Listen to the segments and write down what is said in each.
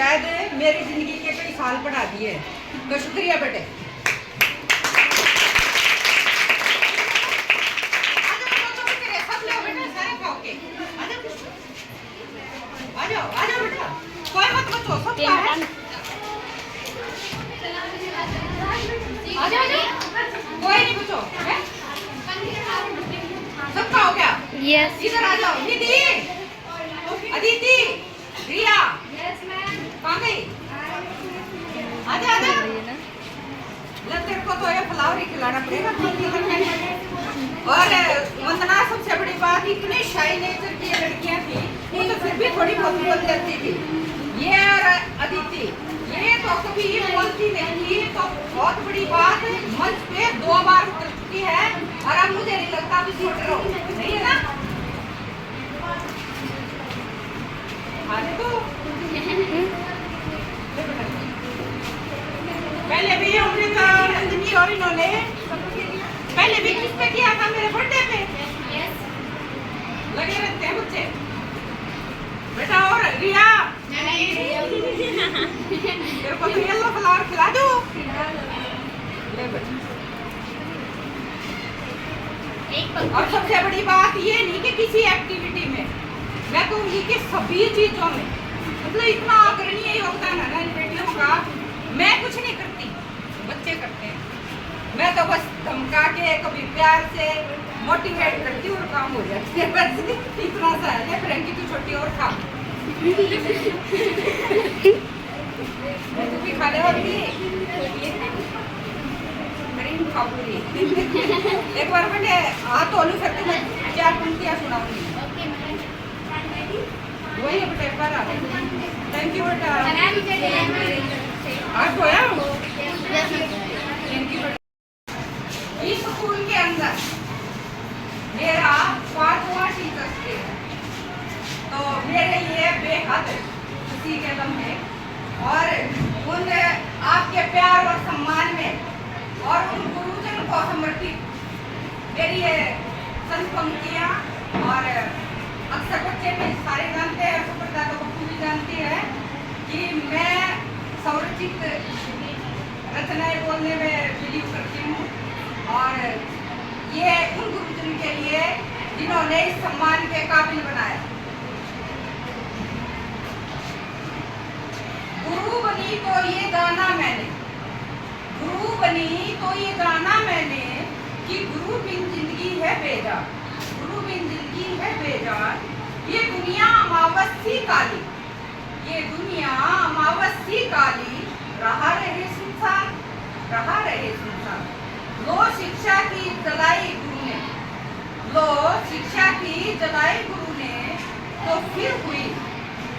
शायद मेरी जिंदगी के कई साल पढ़ा दिए, तो शुक्रिया बेटे। आ जाओ बेटा, कोई मत बचो, सब है। आ जाओ, कोई नहीं बचो, सबका हो गया। यस, इधर आ जाओ। दीदी, अदिति, रिया, यस मैम, कहाँ गई? आजा आजा। तेरे को तो ये फ्लावर ही खिलाना पड़ेगा। और वंदना, सबसे बड़ी बात, इतनी शाई नेचर की लड़कियां थी, वो तो फिर भी थोड़ी बहुत बोल जाती थी। ये और अदिति, ये तो कभी ये बोलती नहीं थी, तो बहुत बड़ी बात मंच पे 2 बार बोल चुकी है। और अब मुझे नहीं लगता अभी छोड़ रहा हूँ, नहीं है ना? तो पहले भी अमृता, नंदिनी और इन्होंने पहले भी किस पे किया था? मेरे बर्थडे पे। यस, लगे रहते हैं बच्चे बेटा। और रिया, तेरे को तो येलो फ्लावर खिला दूं? ले बेटा। और सबसे बड़ी बात ये नहीं कि किसी एक्टिविटी में, मैं कहूँगी कि सभी चीजों में, मतलब इतना अग्रणीय योगदान है ना इन बेटियों का। मैं कुछ नहीं करती, बच्चे करते हैं। मैं तो बस धमका के, कभी प्यार से मोटिवेट करती हूँ और काम हो जाती है। बस इतना सा है। फ्रेंकी की छोटी और खा, तू भी खा ले। और करीम खा पूरी। एक बार मैंने हाथ तोलू फिर तुम्हें 4 पंक्तियाँ सुनाऊंगी। ओके मैम, वही है बेटा, एक बार आ। थैंक यू बेटा। बना दीजिए आज सोया हूँ। यस, थैंक यू बेटा। इस स्कूल के अंदर मेरा 5वां टीचर्स डे है, तो मेरे लिए बेहद खुशी के लम्हे और उन आपके प्यार और सम्मान में और उन गुरुजन को समर्पित मेरी ये संत पंक्तियाँ। और अक्सर बच्चे में सारे जानते हैं, सुप्रदा तो भी जानती है कि मैं संरचित रचनाएं बोलने में बिलीव करती हूँ। और ये उन गुरुजन के लिए जिन्होंने इस सम्मान के काबिल बनाया। गुरु बनी तो ये जाना मैंने, गुरु बनी तो ये जाना मैंने कि गुरु बिन जिंदगी है बेजार, गुरु बिन जिंदगी है बेजार। ये दुनिया अमावस्या काली, ये दुनिया अमावस्या काली, रहा रहे सुनसान, रहा रहे सुनसान। लो शिक्षा की जलाई गुरु ने, लो शिक्षा की जलाई गुरु ने, तो फिर हुई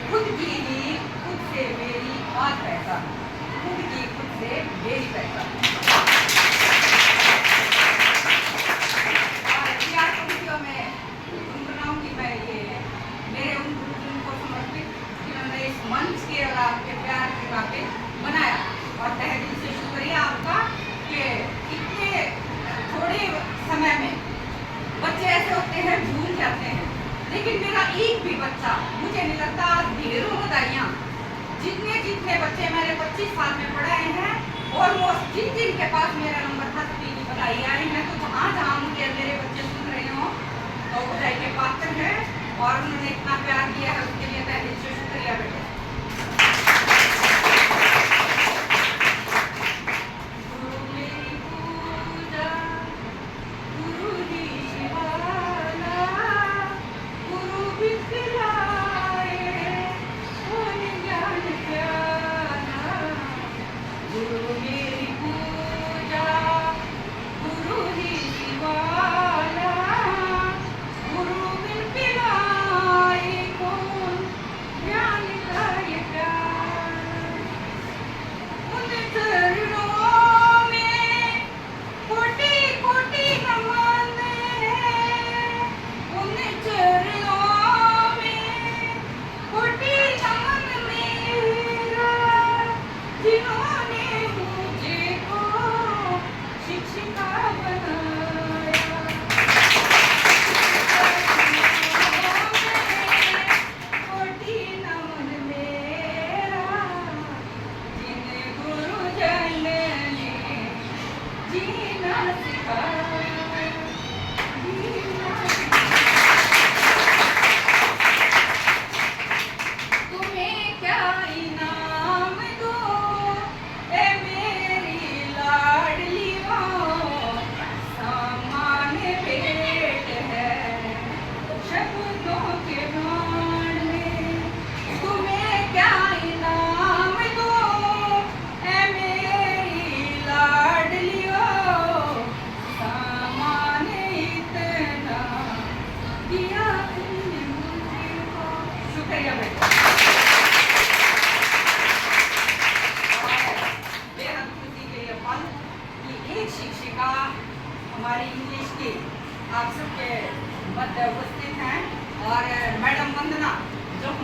खुद की ही खुद से मेरी बात पहचान, खुद की खुद से मेरी पहचान। और 4 पंक्तियों में गुनगुनाऊंगी मैं ये मेरे उन गुरुजन को समर्पित, जिन्होंने इस मंच के और आपके प्यार के काबिल बनाया। और तहे दिल से शुक्रिया आपका कि इतने थोड़े समय में बच्चे ऐसे होते हैं भूल जाते हैं, लेकिन मेरा एक भी बच्चा, मुझे नहीं लगता ढेरों बधाइयाँ, जितने जितने बच्चे मैंने 25 साल में पढ़ाए हैं, ऑलमोस्ट जिन जिन के पास मेरा नंबर था सभी की बधाई आई है। तो जहाँ जहाँ मुझे मेरे बच्चे सुन रहे हो तो बधाई के पात्र है, और उन्होंने इतना प्यार दिया है उसके लिए तहे दिल से शुक्रिया बेटे।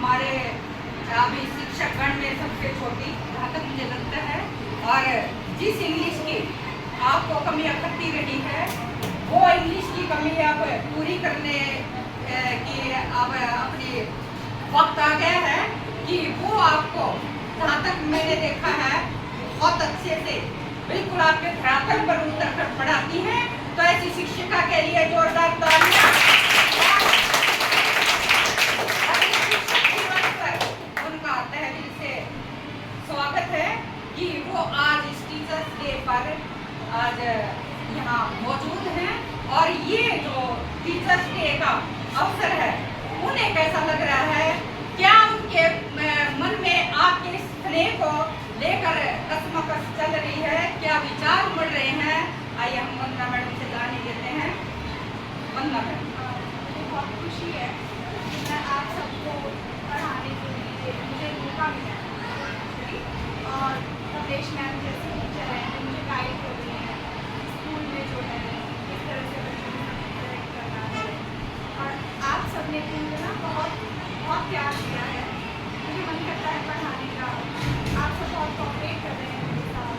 हमारे अभी शिक्षक गण में सबसे छोटी, जहाँ तक मुझे लगता है, और जिस इंग्लिश की आपको कमी अखत्ती रही है, वो इंग्लिश की कमी अब पूरी करने की अब अपनी वक्त आ गया है कि वो आपको, जहाँ तक मैंने देखा है, बहुत अच्छे से बिल्कुल आपके धरातल पर उतर कर पढ़ाती हैं। तो ऐसी शिक्षिका के लिए जोरदार तालियां। उनका तहे से स्वागत है कि वो आज इस टीचर्स डे पर आज यहाँ मौजूद हैं, और ये जो टीचर्स डे का अवसर है, उन्हें कैसा लग रहा है, क्या उनके मन में आपके स्नेह को लेकर कसमकस चल रही है, क्या विचार उमड़ रहे हैं। आइए हम वंदना मैडम से जाने देते हैं। वंदना मैडम, मुझे बहुत खुशी है कि मैं आप सबको पढ़ाने के लिए मुझे मौका मिला है, और कमलेश मैम जैसे टीचर हैं जो मुझे गाइड कर रही हैं स्कूल में जो है किस तरह से बच्चों के साथ इंटरेक्ट करना है। और आप सबने भी मुझे ना बहुत बहुत प्यार दिया है, मुझे मन करता है पढ़ाने का। आप सब बहुत कोऑपरेट कर रहे हैं मेरे साथ,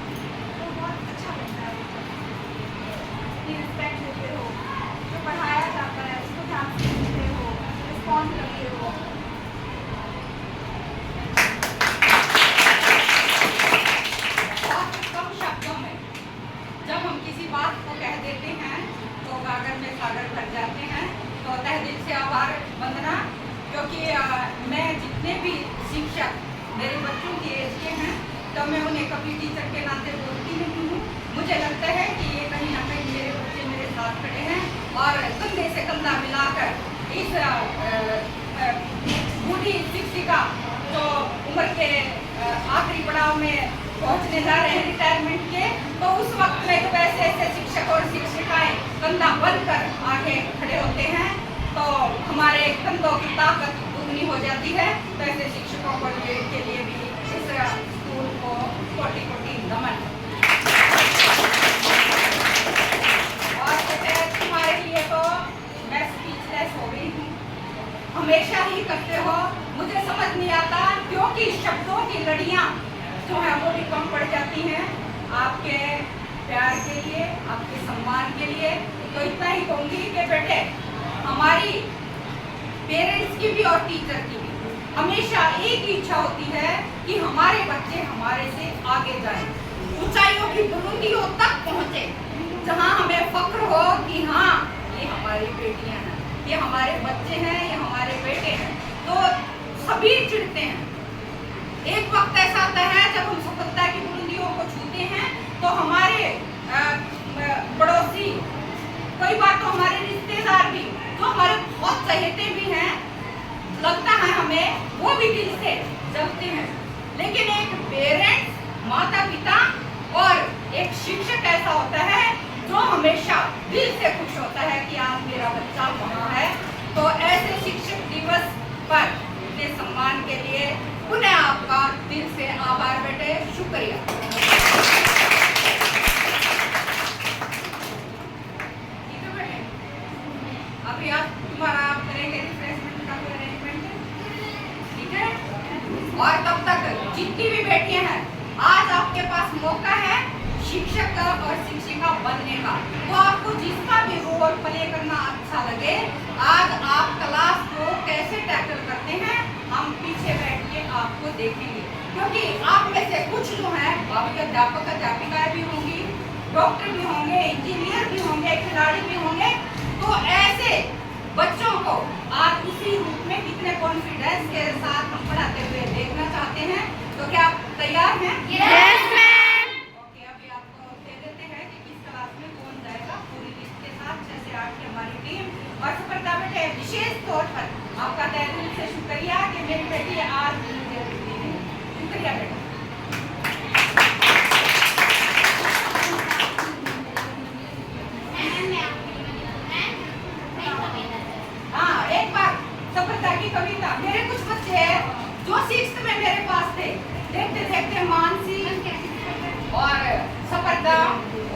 तो बहुत अच्छा लगता है। अपनी रिस्पेक्ट देते हो, जो पढ़ाया जाता है उसको ध्यान से सुनते हो, रिस्पॉन्स करते हो। बहुत कम शब्दों में जब हम किसी बात को कह देते हैं तो गागर में सागर भर जाते हैं। तो तहे दिल से आभार वंदना, क्योंकि मैं जितने भी शिक्षक मेरे बच्चों की एज के हैं, तो मैं उन्हें कभी टीचर के नाते बोलती नहीं हूँ। मुझे लगता है कि ये कहीं ना कहीं मेरे बच्चे मेरे साथ खड़े हैं, और कंधे से कंधा मिलाकर इस बूढ़ी शिक्षिका जो उम्र के आखिरी पड़ाव में पहुंचने जा रहे हैं रिटायरमेंट के, तो उस वक्त में तो ऐसे ऐसे शिक्षक और शिक्षिकाएं कंधा बनकर आगे खड़े होते हैं, तो हमारे कंधों की ताकत दुगनी हो जाती है। तो ऐसे शिक्षकों के लिए भी इस स्कूल को कोटि कोटि नमन। और तुम्हारे लिए तो मैं स्पीचलेस हो गई हूँ, हमेशा ही करते हो, मुझे समझ नहीं आता क्योंकि शब्दों की लड़ियाँ जो है वो भी कम पड़ जाती हैं आपके प्यार के लिए, आपके सम्मान के लिए। तो इतना ही कहूँगी कि बेटे, हमारी पेरेंट्स की भी और टीचर की भी हमेशा एक ही इच्छा होती है कि हमारे बच्चे हमारे से आगे जाएं, ऊंचाइयों की बुलंदियों तक पहुँचे, जहाँ हमें फक्र हो कि हाँ ये हमारी बेटियां हैं, ये हमारे बच्चे हैं, ये हमारे बेटे हैं। तो सभी चिढ़ते हैं। एक वक्त ऐसा आता है जब हम सफलता की बुलंदियों को छूते हैं, तो हमारे पड़ोसी, कई बार तो हमारे रिश्तेदार भी, जो हमारे बहुत चहेते भी हैं, लगता है हमें, वो भी दिल से जलते हैं। लेकिन एक पेरेंट्स, माता पिता और एक शिक्षक ऐसा होता है जो हमेशा दिल से खुश होता है कि आज मेरा बच्चा वहाँ है। तो ऐसे शिक्षक दिवस पर अपने सम्मान के लिए पुनः आपका दिल से आभार बेटे, शुक्रिया। ठीक है बेटे, अभी आप करेंगे रिफ्रेशमेंट का अरेंजमेंट, ठीक है। और तब तक जितनी भी बेटियां हैं, आज आपके पास मौका है शिक्षक और शिक्षिका बनने का। तो आपको जिसका भी रोल प्ले करना अच्छा लगे, आज आप क्लास को कैसे टैकल करते हैं, हम पीछे बैठ के आपको देखेंगे। क्योंकि आप में से कुछ जो हैं भावी अध्यापक अध्यापिकाएं भी होंगी, डॉक्टर भी होंगे, इंजीनियर भी होंगे, खिलाड़ी भी होंगे। तो ऐसे बच्चों को आप इसी रूप में कितने कॉन्फिडेंस के साथ हम पढ़ाते हुए देखना चाहते हैं। तो क्या आप तैयार हैं? Yes, ma'am. ओके, अभी आपको दे देते हैं कि किस क्लास में कौन जाएगा, पूरी लिस्ट के साथ 6 से 8 की हमारी टीम। और सफलता बेटे, विशेष तौर पर आपका तहे दिल से शुक्रिया कि मेरी बेटी आज मुझे रुकती है। शुक्रिया बेटा। हाँ, एक बार सफलता की कविता, मेरे कुछ बच्चे हैं जो 6th में मेरे पास थे, देखते देखते मानसी और सफलता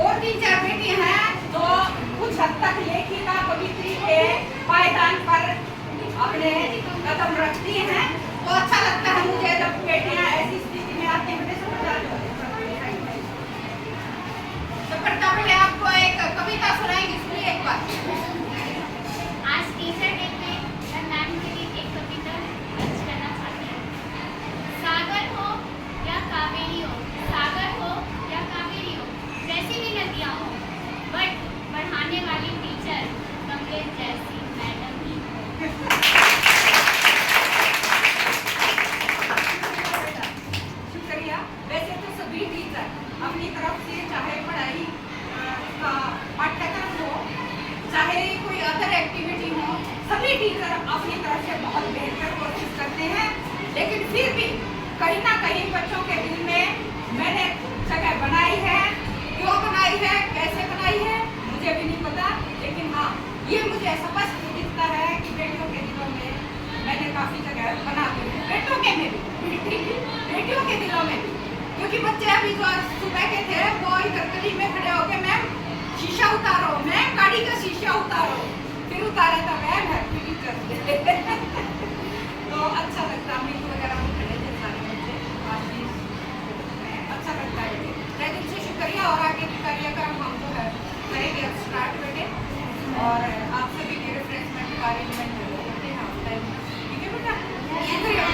और 3-4 बेटी हैं जो कुछ हद तक लेखिका कवित्री के पायदान पर अपने कदम रखती हैं। तो अच्छा लगता है मुझे जब बेटियां ऐसी स्थिति में आती हैं। तो करता पहले आपको एक कविता सुनाएंगे, सुनिए एक बार। आज टीचर डे पे मैं मैम के लिए एक कविता अर्ज करना चाहती हूँ। सागर हो या कावेरी हो, सागर हो या कावेरी हो, जैसी भी नदियाँ हो, बट बढ़ाने वाली टीचर कमलेश जैसी मैडम ही हो। शुक्रिया। वैसे तो सभी टीचर अपनी तरफ से चाहे पढ़ाई का पाठ्यक्रम हो, चाहे कोई अदर एक्टिविटी हो, सभी टीचर अपनी तरफ से बहुत बेहतर कोशिश करते हैं। लेकिन फिर भी कहीं ना कहीं बच्चों के दिल में मैंने जगह बनाई है। क्यों बनाई है, कैसे बनाई है, मुझे भी नहीं पता। लेकिन हाँ, ये मुझे स्पष्ट दिखता है कि बेटियों के दिलों में मैंने काफी जगह बना दी है। बेटों के में भी, बेटियों के दिलों में भी। क्योंकि बच्चे अभी जो सुबह के थे वो इधर गली में खड़े होके मैम शीशा उतारो, मैम गाड़ी का शीशा उतारो, फिर उतारा था मैम हैप्पी टीचर। तो अच्छा लगता है, मीट वगैरह में खड़े थे सारे बच्चे, आज भी अच्छा लगता है। तहे दिल से शुक्रिया। और आगे की कार्यक्रम हम जो है करेंगे अब स्टार्ट बेटे, और आप सभी के रिफ्रेशमेंट का अरेंजमेंट करते हैं आप टाइम। ठीक है बेटा, शुक्रिया।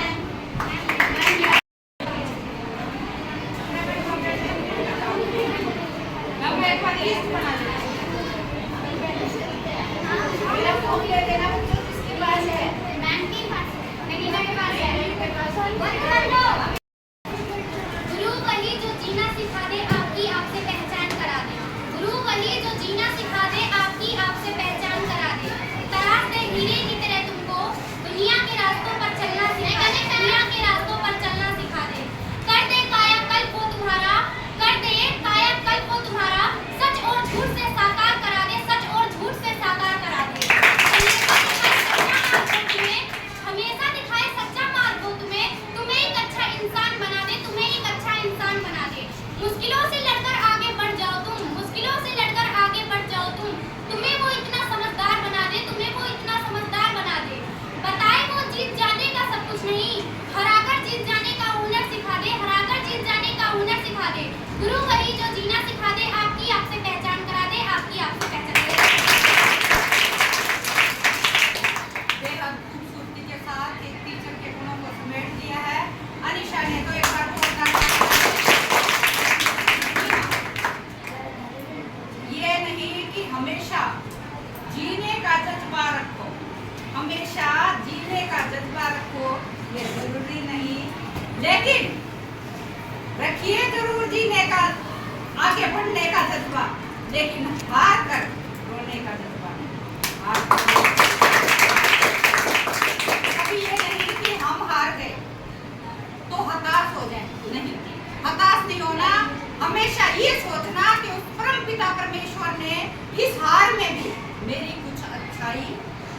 अब मैं एक बार लिस्ट बना देती मेरा फोन ले देना बच्चों, किसके पास है? मैम के पास है, नगीना के पास है, मेरे पास है। गुरु वही जो जीना सिखा दे, आपकी आपसे पहचान करा दे। गुरु वही जो जीना सिखा दे, आपकी आपसे पहचान करा दे। तराश दे हीरे की तरह तुमको, दुनिया के रास्तों पर चलना सिखा दे, दुनिया के रास्तों पर चलना सिखा दे। कर दे कायाकल्प को तुम्हारा, कर दे कायाकल्प को तुम्हारा, सच और झूठ से साकार करा दे, सच और झूठ से साकार करा दे। हमेशा दिखाए सच्चा मार्ग को तुम्हें, तुम्हें एक अच्छा इंसान बना दे, तुम्हें एक अच्छा इंसान बना दे। मुश्किलों से लड़कर आगे बढ़ जाओ तुम, मुश्किलों से लड़कर आगे बढ़ जाओ तुम, तुम्हें वो इतना समझदार बना दे, तुम्हें वो इतना समझदार बना दे। बताए वो जीत जाने का सब कुछ नहीं, हराकर जीत जाने का हुनर सिखा दे, हराकर जीत जाने का हुनर सिखा दे। गुरु वही जो जीना सिखा दे, आपकी आपसे पहचान करा दे, आपकी आपसे पहचान करा दे। बेहद खूबसूरती के साथ एक टीचर के गुणों को समेट दिया है अनिशा ने। तो एक बार ये नहीं कि हमेशा जीने का जज्बा रखो, हमेशा जीने का जज्बा रखो, ये जरूरी नहीं, लेकिन रखिए जरूर जीने का, आगे बढ़ने का जज्बा, लेकिन हार कर रोने का जज्बा नहीं। हार कर अभी ये नहीं कि हम हार गए तो हताश हो जाए, नहीं, हताश नहीं होना। हमेशा ये सोचना कि उस परम पिता परमेश्वर ने इस हार में भी मेरी कुछ अच्छाई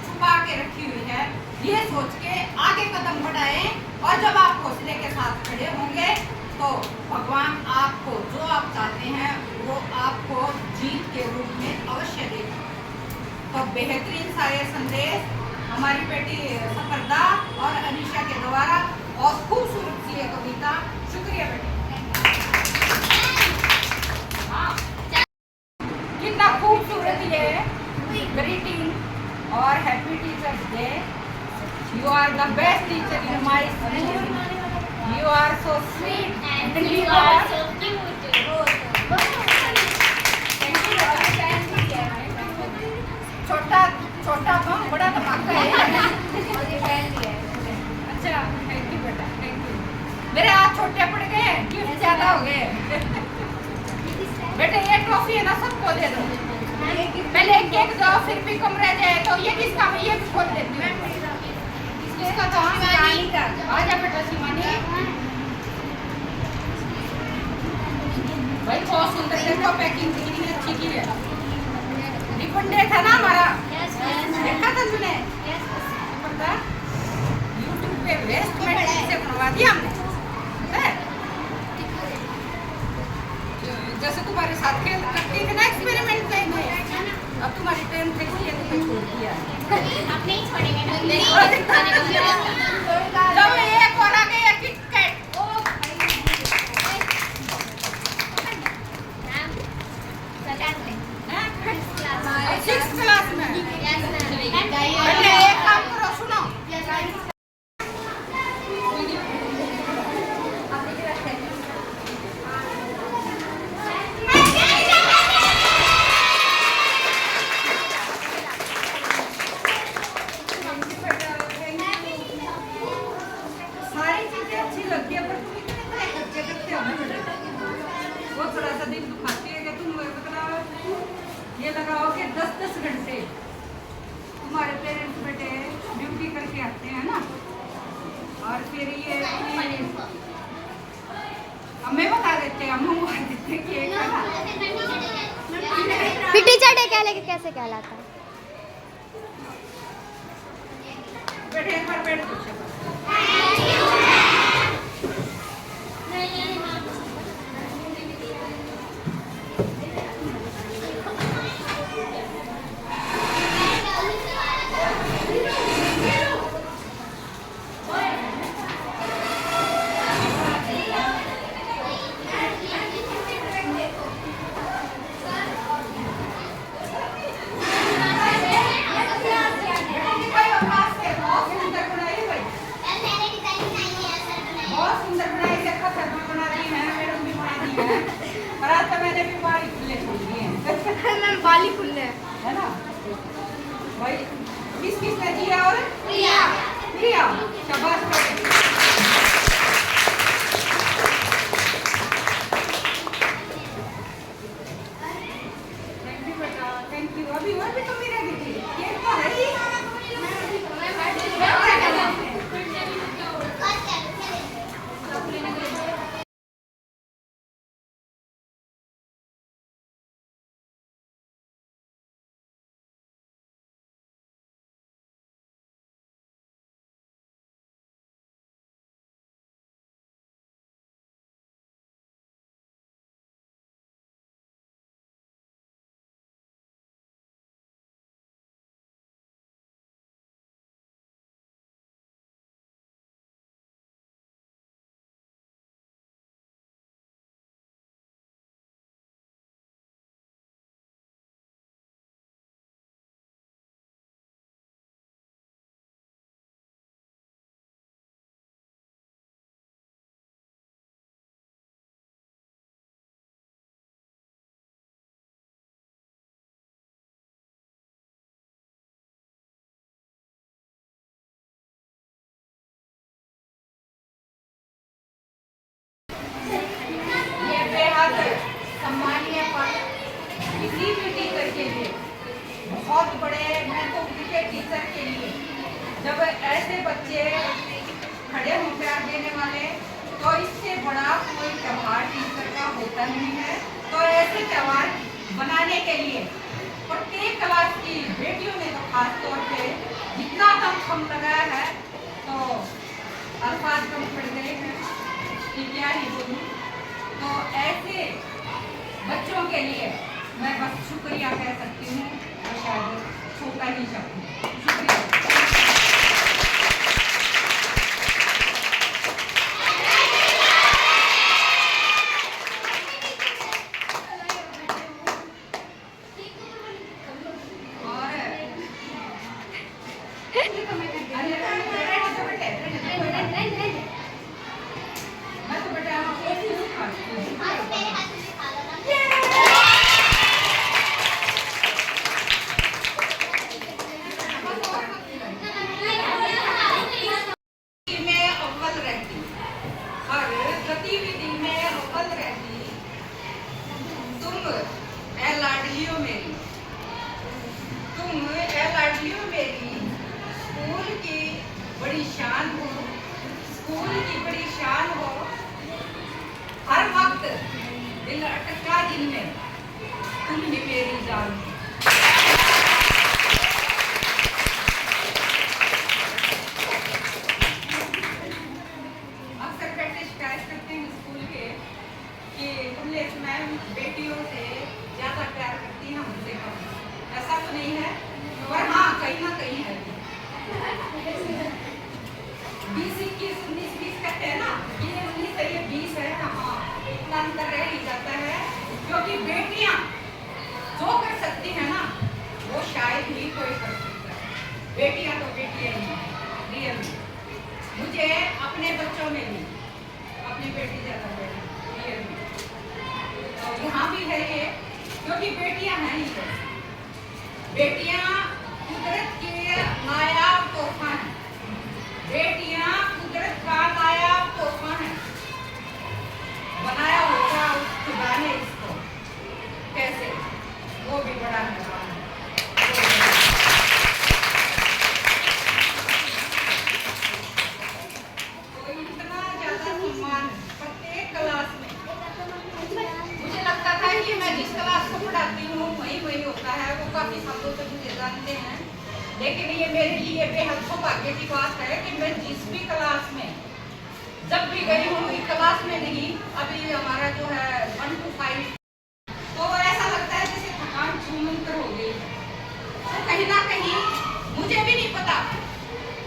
छुपा के रखी हुई है, ये सोच के आगे कदम बढ़ाएं। और जब आप हौसले के साथ खड़े होंगे तो भगवान आपको जो आप चाहते हैं वो आपको जीत के रूप में अवश्य देगा। तो बेहतरीन सारे संदेश हमारी बेटी सफरदा और अनीशा के द्वारा, और खूबसूरत सी ये कविता। शुक्रिया बेटी। हाँ, कितना खूबसूरत ये ग्रीटिंग और happy teachers day. You are the best teacher in my school, you are so sweet and you are so cute. छोटा छोटा बम बड़ा धमाका है। अच्छा, थैंक यू बेटा, थैंक यू। मेरे हाथ छोटे पड़ गए, गिफ्ट ज्यादा हो गए। बेटे ये ट्रॉफी है ना, सबको दे दो। पहले एक केक दो, फिर भी कम रह जाए तो ये किसका है, ये भी खोल देती हूँ। किसका तो शिवानी का। आजा बेटा शिवानी। भाई बहुत सुंदर देखो, पैकिंग कितनी अच्छी की है। रिबन डे था ना हमारा, देखा था तूने? पता यूट्यूब पे वेस्ट मटेरियल से बनवा दिया हमने, पता है? जैसे तुम्हारे साथ खेल करती थी ना एक्सपेरिमेंट में, अब तुम्हारी 10th की है तो छोड़ दिया। अब नहीं छोड़ेंगे ना। जब ये फिर ये हमें बता देते हैं, हम बता देते हैं कि एक पिटीचा टेक्याले के कैसे कहलाता है? बैठे एक बार बैठ पूछो। बाली खुले है ना भाई? किस किसने दिया? और प्रिया। प्रिया, शाबाश। थैंक यू बेटा, थैंक यू। अभी और भी तो मेरा दीदी ये तो है ही। सम्मानीय पद किसी भी टीचर के लिए बहुत बड़े, मैं तो के टीचर के लिए, जब ऐसे बच्चे खड़े हों प्यार देने वाले, तो इससे बड़ा कोई त्योहार टीचर का होता नहीं है। तो ऐसे त्योहार बनाने के लिए प्रत्येक क्लास की बेटियों ने तो खास तौर पे जितना कम लगाया है, तो अल्फाज कम पड़ गए हैं कि क्या ही बोलूं। तो ऐसे बच्चों के लिए मैं बस शुक्रिया कह सकती हूँ और शायद छोटा ही शब्द। शुक्रिया। बड़ी शान हो, स्कूल की बड़ी शान हो, हर वक्त दिल अटका दिल में तुम ही मेरी जान हो। अक्सर बेटे शिकायत करते हैं स्कूल के कि कमलेश मैम बेटियों से ज्यादा प्यार करती हैं हमसे कम। ऐसा तो नहीं है, पर हाँ कहीं ना कहीं है। 20, 21, 19, 20 कहते हैं ना, ये 19 है ये 20 है ना, हाँ इतना अंतर रह ही जाता है। क्योंकि बेटियां जो कर सकती हैं ना, वो शायद ही कोई कर सकता है। बेटियां तो बेटियां ही हैं, रियल में। मुझे अपने बच्चों में भी अपनी बेटी ज्यादा बेटी रियल में, तो यहाँ भी है ये, क्योंकि बेटियां हैं ही। बेटियां कुदरत के नायाब तोहफा हैं। बेटियां कुदरत का नायाब तोहफा है। बनाया होगा उस खुदा ने इसको, कैसे वो भी बड़ा मेहरबान है। तो मेरे लिए बेहद सौभाग्य की बात है कि मैं जिस भी क्लास में जब भी गई हूँ, एक क्लास में नहीं, अभी हमारा जो है 1 to 5, तो ऐसा लगता है जैसे थकान छूमंतर हो गई है। तो कहीं ना कहीं मुझे भी नहीं पता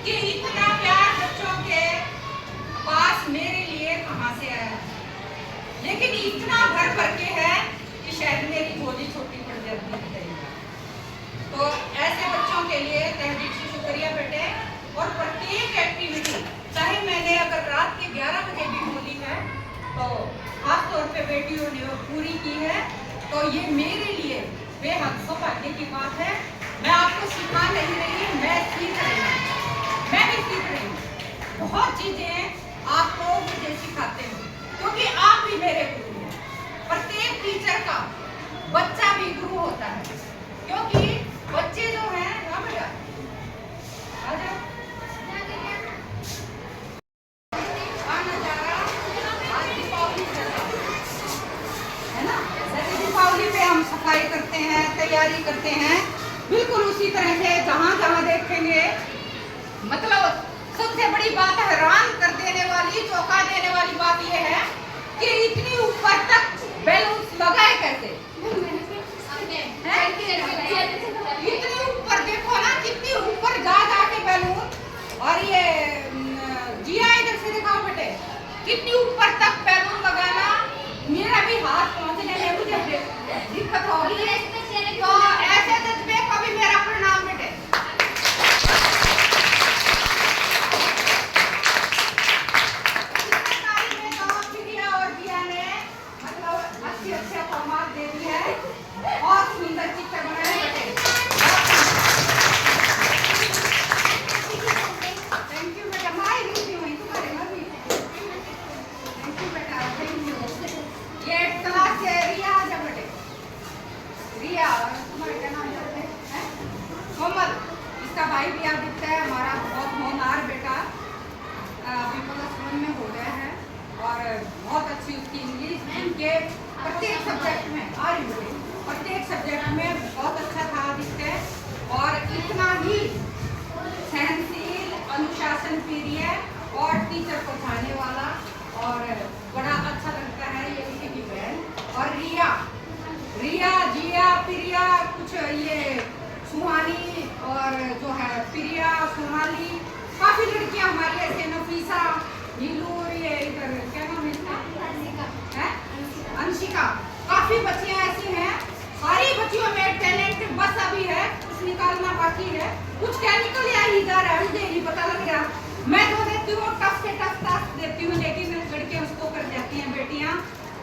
कि इतना प्यार बच्चों के पास मेरे लिए कहाँ से आया, लेकिन इतना भर भर के है कि शायद मेरी झोली छोटी पड़ जाती है। तो ऐसे बच्चों के लिए तहे दिल से शुक्रिया बेटे। और प्रत्येक एक्टिविटी, चाहे मैंने अगर रात के 11 बजे भी बोली है तो खास तौर पे बेटियों ने वो पूरी की है, तो ये मेरे लिए बेहद सौभाग्य की बात है। मैं आपको सिखा नहीं रही, मैं सीख रही हूँ, मैं भी सीख रही हूँ। बहुत चीजें आपको मुझे सिखाते हैं क्योंकि आप भी मेरे गुरु हैं। प्रत्येक टीचर का बच्चा भी गुरु होता है, क्योंकि बच्चे जो हैं बेटा आ जाओ, है ना, जैसे दीपावली पे हम सफाई करते हैं, तैयारी करते हैं, बिल्कुल उसी तरह से जहाँ जहाँ देखेंगे, मतलब सबसे बड़ी बात हैरान कर देने वाली, चौंका देने वाली बात यह है कि इतनी ऊपर तक बैलून लगाए कैसे, इतनी ऊपर देखो ना, कितनी ऊपर जा के बैलून। और ये जिया इधर से दिखाओ बेटे, कितनी ऊपर तक बैलून लगाना, मेरा भी हाथ पहुंचने में मुझे दिक्कत होगी। तो ऐसे जज्बे को भी मेरा प्रणाम बेटे। और जिया ने मतलब अच्छे फॉर्मात दे दी है और सुंदर चित्र बनाए बेटे। थैंक यू बेटा, माई रुकी हुई तुम्हारे में भी। थैंक यू बेटा, थैंक यू। ये क्लास से रिया आ जा बेटे, रिया, तुम्हारे क्या नाम है? कोमल, इसका भाई भी आदित्य है, हमारा बहुत होनहार बेटा, अभी +1 में हो गया है और बहुत अच्छी उसकी इंग्लिश के प्रत्येक सब्जेक्ट में आ रही है, प्रत्येक सब्जेक्ट में बहुत अच्छा था आदित्य। और इतना ही सहनशील, अनुशासन प्रिय और टीचर को चाहने वाला, और बड़ा अच्छा लगता है ये इसी की बहन। और रिया, जिया, प्रिया, कुछ ये सुहानी और जो है प्रिया, सोनाली, काफी लड़कियां हमारी ऐसे, नफीसा, नीलू, ये इधर क्या नाम है इसका, अंशिका, काफी बच्चियां ऐसी हैं। सारी बच्चियों में टैलेंट बस अभी है, कुछ निकालना बाकी है, कुछ केमिकल या ही जा रहा है, मुझे नहीं पता लग रहा। मैं तो देती हूँ टफ से टफ टास्क देती हूँ, लेकिन लड़कियां उसको कर जाती हैं बेटियां,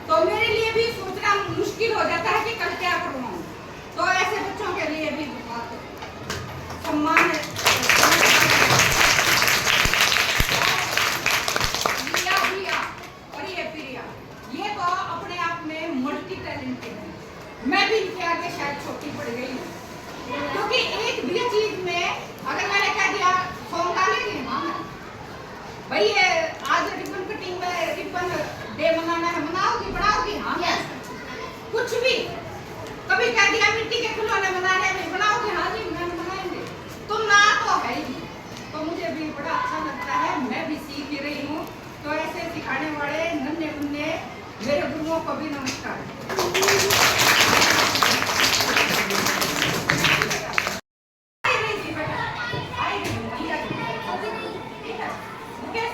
तो मेरे लिए भी सोचना मुश्किल हो जाता है कि कल क्या करूँ। तो ऐसे बच्चों के लिए भी सम्मान और ये प्रिया, ये तो अपने आप में मल्टी टैलेंटेड है। मैं भी इनके आगे शायद छोटी पड़ गई हूँ, क्योंकि एक भी चीज में अगर मैंने कह दिया सॉन्ग डालेंगे, हाँ भाई ये आज रिबन कटिंग में रिबन डे मनाना है, मनाओगी, बढ़ाओगी, हाँ कुछ भी, कभी कह दिया मिट्टी के खिलौने बनाने में, बनाओगे, हाँ जी मैं बनाएंगे, तुम ना तो है ही। तो मुझे भी बड़ा अच्छा लगता है, मैं भी सीख ही रही हूँ। तो ऐसे सिखाने वाले नन्हे मुन्ने मेरे गुरुओं को भी नमस्कार। मुकेश